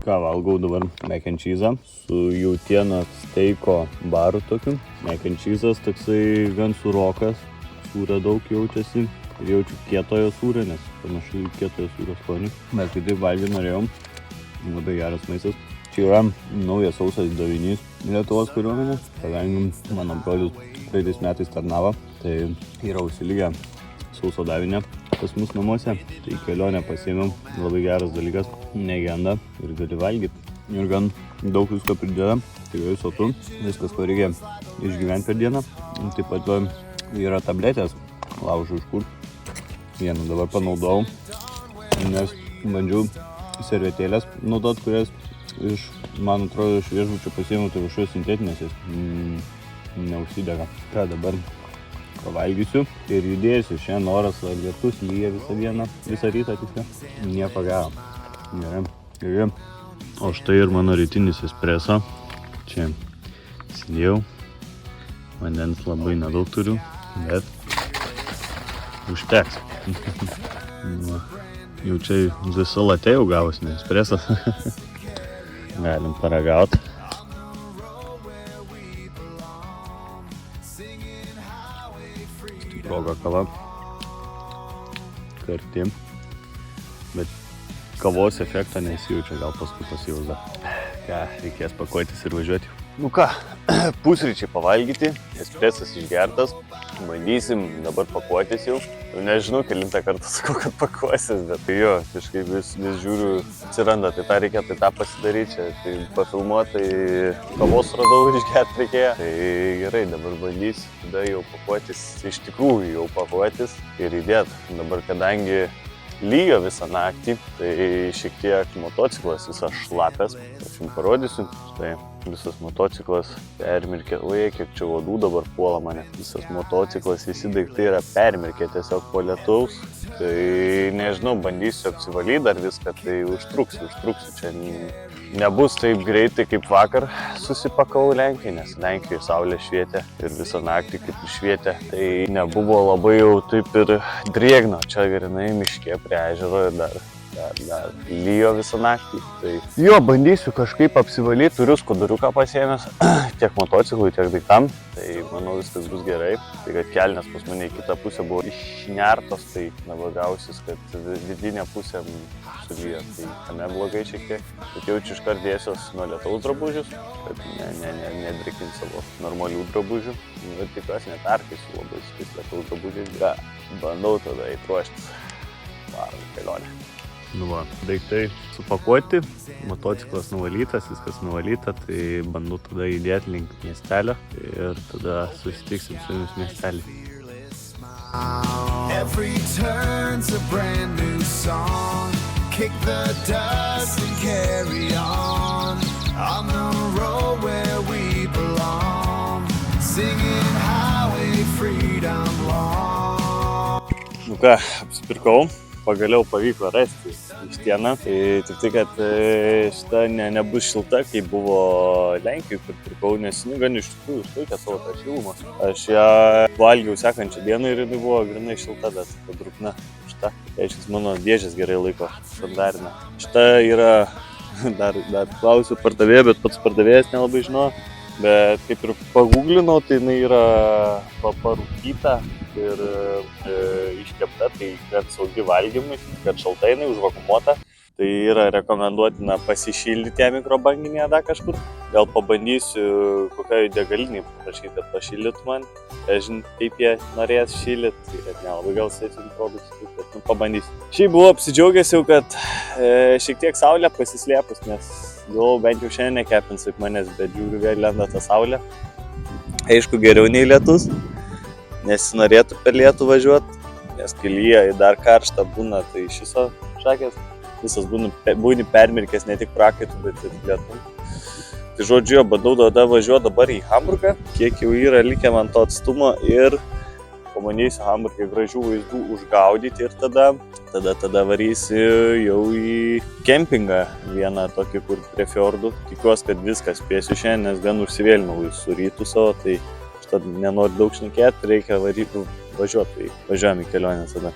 Ką valgau dabar? Mac and cheese'ą su jautienos steiko baru tokiu. Mac and cheese'as toksai gan surokas, sūrio daug jaučiasi ir jaučiu kietojo sūrio, nes panašu į kietojo sūrio skonį. Bet kai taip valgyti norėjom, labai geras maistas. Čia yra naujas sausas davinys Lietuvos kariuomenės, kadangi mano brolis praeitais metais tarnavo, tai yra užsiligę sauso davinę pas mus namuose. Tai kelionę pasiėmiau, labai geras dalykas, negenda ir gali valgyti. Ir gan daug visko prideda, tikrai sotu, viskas ko reikia išgyventi per dieną. Taip pat yra tabletės, laužu iš kur. Vieną dabar panaudojau, nes bandžiau servetėlės naudot, kurias man atrodo, iš viešbučio pasiėmiau, tai kažkokios sintetinės, neužsidega. Ką dabar pavalgysiu ir judėsiu. Šiandien oras lietus, lyja visą dieną, visą rytą tiksliau. Nieko gero. Gerai. O štai ir mano rytinis espreso. Čia sėdėjau. Vandens labai nedaug turiu, bet užteks. Jau čia visa latė jau gavus, ne espresas. Galim paragauti. Stiproga kava. Karti. Bet kavos efektą nesijaučia, gal paskui pasijaus dar. Ką, reikės pakuotis ir važiuoti. Nu ką, pusryčiai pavalgyti, espresas išgertas. Bandysim dabar pakuotis jau. Nežinau, kelintą kartą sakau, kad pakuosis, bet tai jo, kažkaip vis žiūriu, atsiranda, tai tą reikėtų, tai tą pasidaryti čia, tai pafilmuoti, tai kavos radau ir išgerti reikėjo. Tai gerai, dabar bandysiu, tada jau pakuotis, iš tikrųjų jau pakuotis ir įdėti. Dabar kadangi lyjo visą naktį, tai šiek tiek motociklas visas šlapės, aš jums parodysiu. Štai visas motociklas permirkė, kiek čia uodų dabar puola mane. Visas motociklas, visi daiktai yra permirkė tiesiog po lietaus. Tai nežinau, bandysiu apsivalyti dar viską, tai užtruksiu. Čia nebus taip greitai kaip vakar susipakau Lenkijai, nes Lenkijoje saulė švietė ir visą naktį kaip ir švietė. Tai nebuvo labai jau taip ir drėgna, čia grinai miške prie ežero ir dar lyjo visą naktį. Tai jo, bandysiu kažkaip apsivalyti, turiu skuduriuką pasiėmęs, tiek motociklui, tiek daiktam. Tai manau viskas bus gerai. Tai kad kelnes pas mane į kitą pusę buvo išnertos, tai dabar gausis, kad vidinė pusė sulyja. Tai tame blogai šiek tiek. Bet jaučiu iškart dėsiuos nuo lietaus drabužius, kad nedrikint savo normalių drabužių. Ir tikiuosi neperkaisiu labai su tais lietaus drabužiais. Bandau tada įtruoštis. Varom kelionę. Nu va, daiktai supakuoti, motociklas nuvalytas, viskas nuvalyta, tai bandau tada įdėti link miestelio ir tada susitiksim su jumis miestelį. Every turn's a brand new song. Kick the dust and carry on the road where we belong. Singing highway freedom long. Nu ką, apsipirkau. Pagaliau pavyko rasti vištieną, tai tik tai, kad šita nebus šilta, kaip buvo Lenkijoje, kur pirkau, nes gan iš tikrųjų išlaikė savo tą šilumą. Aš ją valgiau sekančią dieną ir jinai buvo grinai šilta, bet padrukna. Šita, reiškia, mano dėžės gerai laiko, standartina. Šita yra, dar klausiu pardavėją, bet pats pardavėjas nelabai žino, bet kaip ir paguglinau, tai jinai yra parūkyta ir iškepta, tai kad saugi valgymui, kad šaltai jinai užvakuumuota. Tai yra rekomenduotina pasišildyti ją mikrobanginėje dar kažkur. Gal pabandysiu kokiai degaliniai paprašyti, kad pašildytų man. Žinai, kaip jie norės šildyti, tai kad nelabai gal svečių produktų, bet pabandysiu. Šiaip buvau apsidžiaugęs jau, kad šiek tiek saulė pasislėpus, nes galvojau bent jau šiandien nekepins kaip manęs, bet žiūriu vėl lenda ta saulė. Aišku, geriau nei lietus. Nesinorėtų per lietų važiuoti, nes kai lyja dar karšta būna, tai iš viso šakės visas būni permirkęs ne tik prakaitų, bet ir lietų. Tai žodžiu, bandau tada važiuoti dabar į Hamburgą, kiek jau yra likę man to atstumo ir pamanysiu Hamburgė gražių vaizdų užgaudyti ir tada varysiu jau į kempingą vieną tokį, kur prie fjordų. Tikiuosi, kad viską spėsiu šiandien, nes gan užsivėlinau su rytu savo, tai tad nenori daug šnekėti, reikia varyti, važiuoti, tai važiuojam į kelionę tada.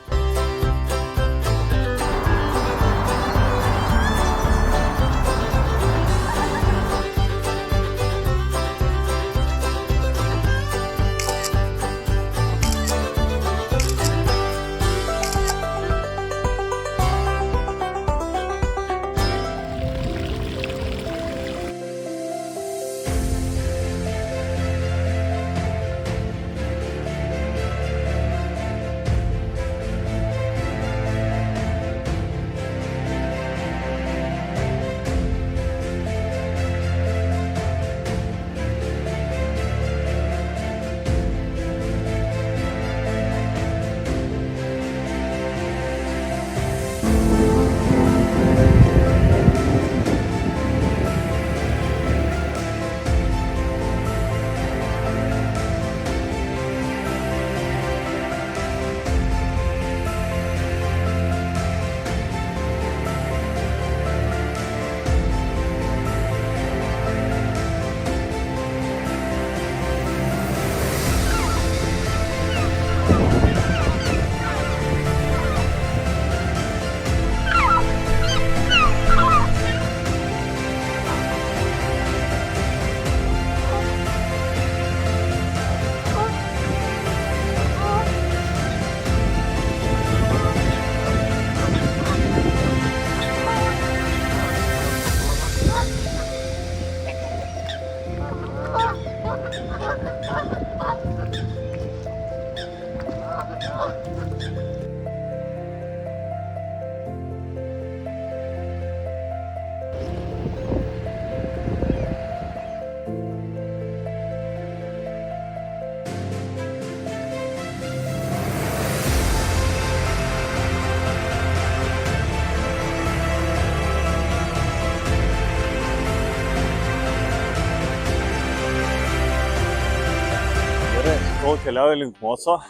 keliauju link Moco.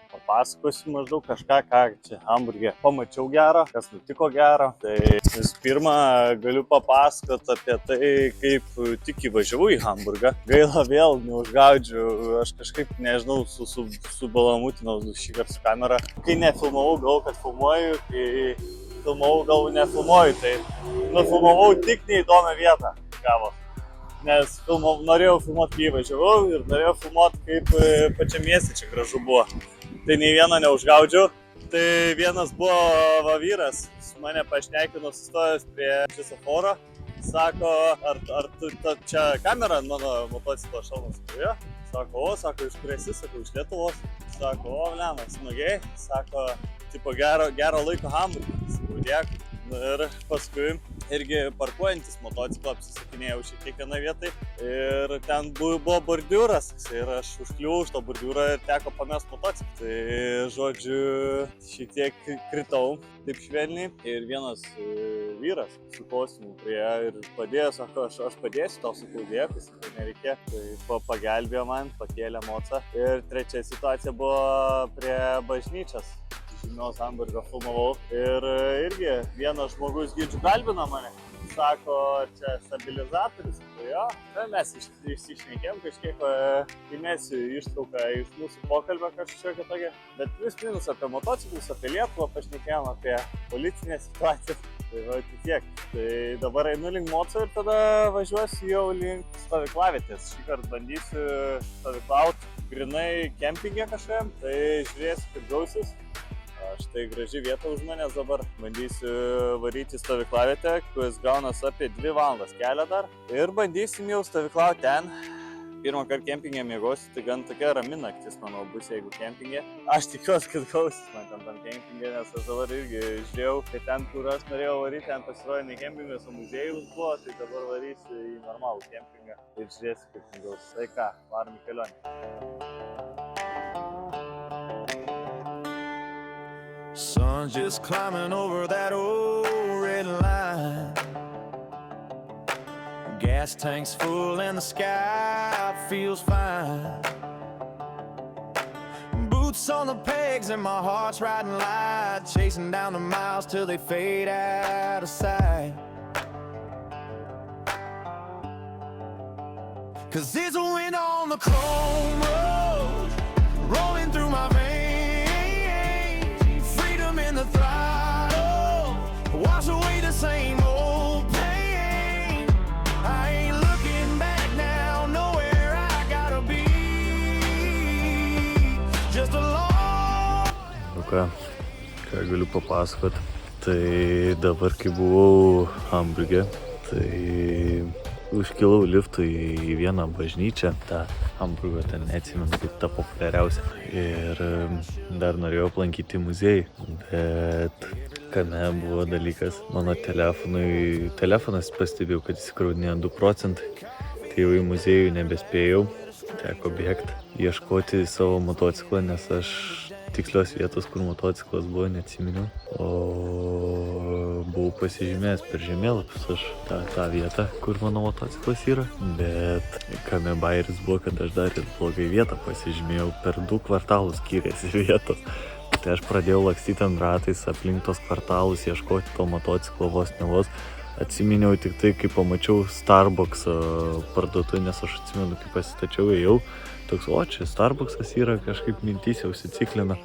Papasakosiu maždaug kažką, ką čia Hamburge pamačiau gero, kas nutiko gero. Tai visų pirma, galiu papasakoti apie tai, kaip tik įvažiavau į Hamburgą. Gaila, vėl neužgaudžiu, aš kažkaip, nežinau, subalamutinau šį kartą su kamera. Kai nefilmavau, gal kad filmuoju, kai filmavau, gal nefilmuoju, tai nufilmavau tik neįdomią vietą gavo. Nes norėjau filmuoti, kai įvažiavau ir norėjau filmuoti, kaip pačiam mieste čia gražu buvo. Tai nei vieną neužgaudžiau. Tai vienas buvo vyras, su mane pašnekino sustojęs prie šviesoforo. Sako, ar tu čia kamera mano motociklo šalmas turėjo? Sako, sako, iš kur esi? Sako, iš Lietuvos. Sako, blemą, smagiai. Sako, tipo gero laiko Hamburgui. Sakau, dėkui. Ir paskui irgi parkuojantis motociklą apsisakinėjau šiek tiek vieną vietą ir ten buvo bordiūras ir aš užkliuvau už to bordiūrą ir teko pamest motociklą. Tai žodžiu, šiek tiek kritau taip švelniai ir vienas vyras su kostiumu prie ir padėjo, sako, aš padėsiu tau, sakau, dėkui, sakau, nereikia. Tai pagelbėjo man, pakėlė mocą. Ir trečia situacija buvo prie bažnyčios. Žymios Hamburgo filmavau ir irgi vienas žmogus gidžių kalbino mane. Sako, čia stabilizatorius. Jo, mes išsišnekėm kažkiek, įmesiu ištrauką iš mūsų pokalbio kažkokią tokią. Bet vis minus apie motociklus, apie Lietuvą pašnekėjom, apie policinę situaciją. Tai va, tiek. Tai dabar einu link Moco ir tada važiuosiu jau link stovyklavietės. Šį kartą bandysiu stovyklauti grinai kempinge kažkam. Tai žiūrėsiu, kaip gausis. Štai graži vieta už manęs dabar. Bandysiu varyti į stovyklavietę, kuris gaunas apie 2 valandas kelio dar. Ir bandysim jau stovyklauti ten. Pirmą kartą kempingė mėgosiu, tai gan tokia rami naktis, manau, bus, jeigu kempingė. Aš tikiuosi, kad gausis man tam kempingė, nes aš dabar irgi žiūrėjau, tai ten, kur aš norėjau varyti, ten pasirodė ne kempingas, o muziejus buvo, tai dabar varysiu į normalų kempingą ir žiūrėsiu, kaip gausis. Tai ką, varom į kelionę. Sun's just climbing over that old red line. Gas tank's full and the sky feels fine. Boots on the pegs and my heart's riding light, chasing down the miles till they fade out of sight. 'Cause there's a wind on the chrome road, rolling through my veins. In the throttle, wash away the same old pain. I ain't looking back now, nowhere I gotta be. Just a long. Ką galiu papasakot. Tai dabar, kai buvau Hamburge, tai užkilau liftu į vieną bažnyčią, tą Hamburgo, ten neatsimenu, kaip ta populiariausia. Ir dar norėjau aplankyti muziejų, bet kame buvo dalykas, mano telefonas pastebėjau, kad įsikraudinėjo 2%, tai jau į muziejų nebespėjau, teko bėgti, ieškoti savo motociklą, nes aš tikslios vietos, kur motociklas buvo, neatsiminiau, o buvau pasižymėjęs per žemėlapius aš tą vietą, kur mano motociklas yra, bet kame bairis buvo, kad aš dar ir blogai vietą pasižymėjau, per 2 kvartalus skiriasi vietos. Tai aš pradėjau lakstyti ant ratais aplink tos kvartalus, ieškoti to motociklo vos ne vos. Atsiminiau tik tai, kai pamačiau Starbucks parduotuvę, nes aš atsimenu, kai pasistačiau ėjau, toks, čia Starbucksas yra, kažkaip mintys jau užsiciklina.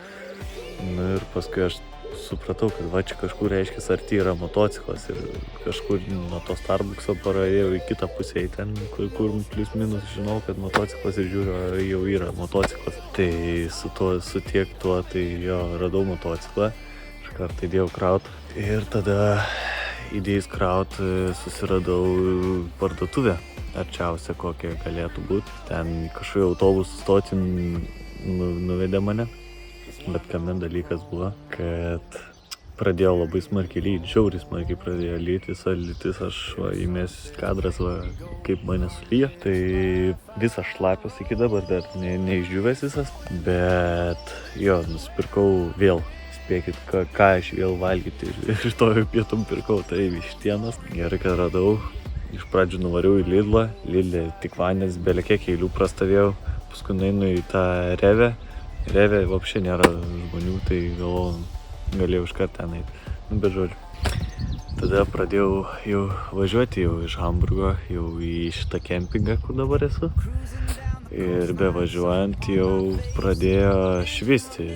Ir paskui aš supratau, kad va čia kažkur reiškia arti yra motociklas ir kažkur nuo to Starbuckso parėjau į kitą pusę, ten, kur plius minus žinau, kad motociklas ir žiūriu, jau yra motociklas. Tai su tiek tuo, tai jo, radau motociklą, iš karto įdėjau kraut ir tada įdėjus kraut susiradau parduotuvę. Arčiausia kokia galėtų būti. Ten kažkokiu autobusų stotį nuvedė mane. Bet kame dalykas buvo, kad pradėjo labai smarkiai lyti, žiauriai smarkiai pradėjo lyti, visa lytis, aš įmės kadras, kaip mane sulyja. Tai visas šlapias iki dabar dar neišdžiūvęs visas, bet jo, nusipirkau vėl. Spėkit, ką aš vėl valgyti iš to pietum pirkau, tai vištienos. Gerai, kad radau. Iš pradžių nuvariau į Lidlą, tik vandens, belekiek eilių prastovėjau, paskui nueinu į tą Revę. Revė vapšė nėra žmonių, tai galėjau iškart ten eiti. Nu, bet žodžiu. Tada pradėjau jau važiuoti jau iš Hamburgo, jau į šitą kempingą, kur dabar esu. Ir bevažiuojant jau pradėjo švisti.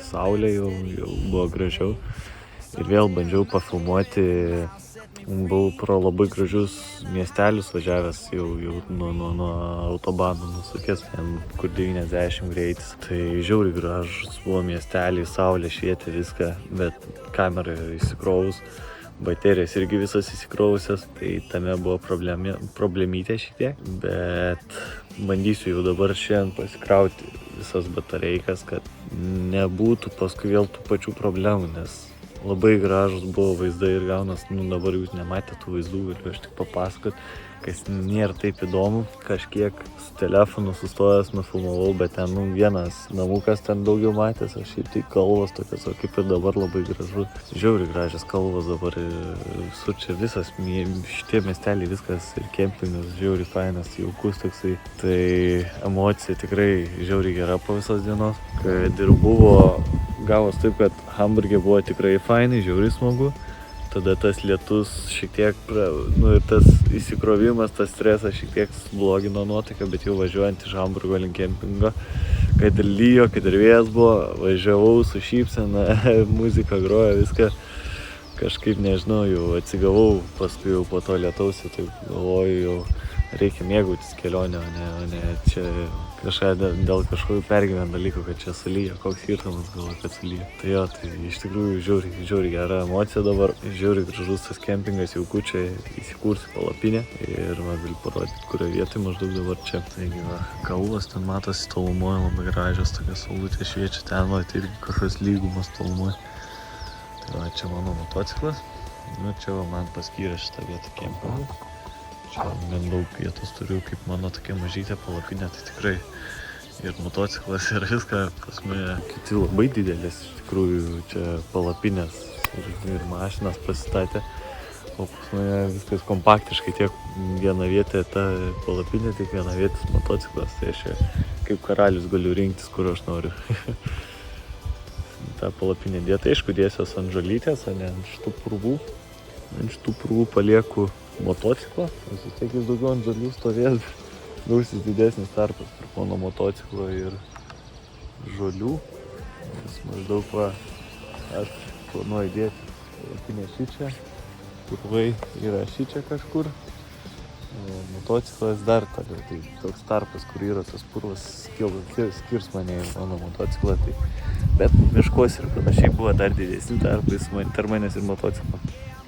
Saulė jau buvo gražiau. Ir vėl bandžiau pafilmuoti. Buvau pro labai gražius miestelius važiavęs jau nuo autobano nusukęs, ten kur 90 greitis. Tai žiauriai gražus buvo miesteliai, saulė švietė viską, bet kamera įsikrovus, baterijas irgi visas įsikrovusias, tai tame buvo problemytė šiek tiek, bet bandysiu jau dabar šiandien pasikrauti visas batareikas, kad nebūtų paskui vėl tų pačių problemų, nes labai gražus buvo vaizdai ir gaunas, dabar jūs nematėte tų vaizdų, galiu aš tik papasakot, kas nėra taip įdomu, kažkiek su telefonu sustojęs nufilmavau, bet ten vienas namukas ten daugiau matęs, aš šiaip tai kalvos tokios, o kaip ir dabar labai gražu, žiauriai gražios kalvos dabar, visur čia visas, šitie miesteliai viskas ir kempingas, žiauriai fainas, jaukus toksai, tai emocija tikrai žiauriai gera po visos dienos, kad ir buvo gavos taip, kad Hamburge buvo tikrai fainai, žiauriai smagu. Tada tas lietus šiek tiek, ir tas įsikrovimas, tas stresas šiek tiek blogino nuotaiką, bet jau važiuojant iš Hamburgo link kempingo, kad ir lyjo, kad ir vėjas buvo, važiavau su šypsena, muzika grojo, viską kažkaip, nežinau, jau atsigavau, paskui jau po to lietaus, tai galvoju, jau reikia mėgautis kelionę, o ne čia kažką dėl kažkokių pergyvent dalykų, kad čia sulyja, koks skirtumas galvoju, kad sulyja. Tai jo, tai iš tikrųjų žiauriai gera emocija dabar, žiauriai gražus tas kempingas, jaukučiai, įsikursiu palapinę ir man galiu parodyti, kurioje vietoje maždaug dabar čia. Taigi va, kalvos ten matosi tolumoje, labai gražios, tokios saulutė šviečia ten, va, tai irgi kažkokios lygumas tolumoje. Tai va, čia mano motociklas, čia va man paskyrė šitą vietą kempingą. Čia gan daug vietos turiu, kaip mano tokia mažytė palapinė, tai tikrai ir motociklas ir viską, pas mane kiti labai didelis, iš tikrųjų čia palapinės ir mašinas pasistatė, o pas mane viskas kompaktiškai, tiek viena vietė ta palapinė, tiek viena vietis motociklas, tai aš kaip karalius galiu rinktis, kur aš noriu. Ta palapinė dėta, aišku, dėsios ant žolytės, o ne ant šitų purvų. Ant šitų purvų palieku motociklą, vis tiek jis daugiau ant žalių stovės, gausis didesnis tarpas tarp mano motociklo ir žolių. Nes maždaug va, aš planuoju dėti palapinę šičia, purvai yra šičia kažkur, o motociklas dar tada, tai toks tarpas, kur yra tas purvas, skirs mane į mano motociklą, tai bet miškos ir panašiai buvo dar didesni tarpai tarp manęs ir motociklo.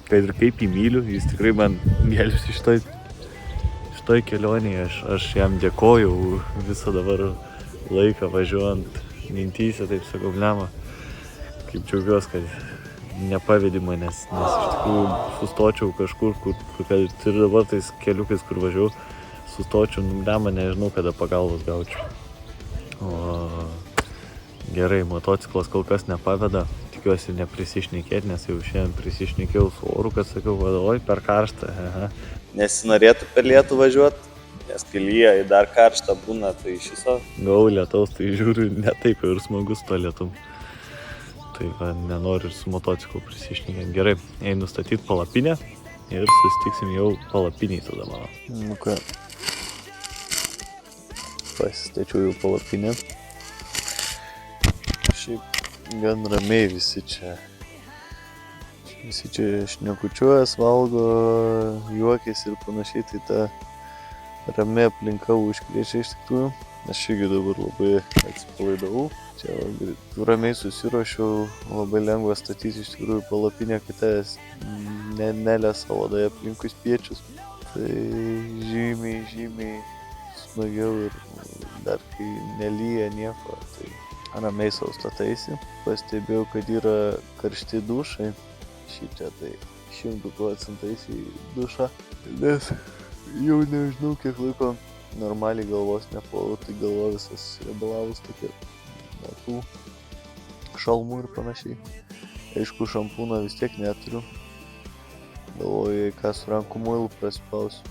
Kad ir kaip jį myliu, jis tikrai man gelbsti šitoj kelionėje, aš jam dėkoju visą dabar laiką važiuojant mintyse, taip sakau, blema, kaip džiaugiuosi, kad nepavedi manęs, nes iš tikrųjų sustočiau kažkur, kad ir dabar tais keliukais, kur važiavau, sustočiau, blema, nežinau, kada pagalbos gaučiau. O gerai, motociklas kol kas nepaveda. Tikiuosi neprisišnekėti, nes jau šiandien prisišnekėjau su oru, kad sakiau, oi, per karštą. Nesinorėtų per lietų važiuoti, nes kai lyja dar karštą būna, tai iš viso gavau lietaus, tai žiūriu, ne taip jau ir smagus to lietum. Tai va, nenoriu ir su motociklu prisišnekėti. Gerai, einu statyti palapinę ir susitiksim jau palapiniai tada mano. Nu ką, pasistačiau jau palapinę. Šiaip gan ramiai visi čia šnekučiuojas, valgo, juokiasi ir panašiai, tai ta rami aplinka užkrečia iš tikrųjų. Aš irgi dabar labai atsipalaidavau, čia ramiai susiruošiau, labai lengva statyti iš tikrųjų palapinę, kai tas nelesa odai aplinkui spiečius. Tai žymiai smagiau ir dar kai nelyja nieko, tai ramiai sau stataisi. Pastebėjau, kad yra karšti dušai. Šičia tai 100% į dušą. Nes jau nežinau, kiek laiko normaliai galvos neplovau, tai galva visas rebalavus tokia nuo tų šalmų ir panašiai. Aišku, šampūną vis tiek neturiu. Galvoju, ką su rankų muilu prasiplausiu.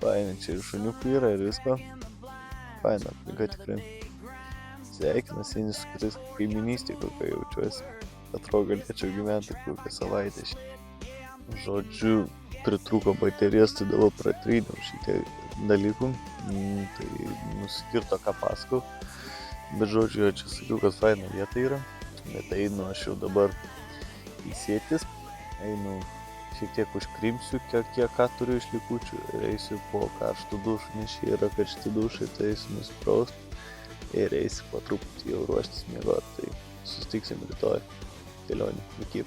Paėmė, čia ir šuniukų yra ir visko. faina aplinka tikrai. Sveikinas vieni su kitais kaiminystė, kokią jaučiuosi. Atrodo, galėčiau gyventi kokią savaitę. Žodžiu, pritrūko baterijos, tai dabar pratrydėm šitie dalykų. Tai nuskirto, ką pasakau. Bet žodžiu, čia sakiau, kad faina vieta yra. Bet einu aš jau dabar įsėtis. Einu šiek tiek užkrimsiu, kiek ką turiu iš likučių. Ir eisiu po karštų dušų, nes čia yra karšti dušai, tai eisiu nusipraust. Ir eisiu po truputį jau ruoštis miegoti. Tai susitiksim rytoj kelionį. Iki.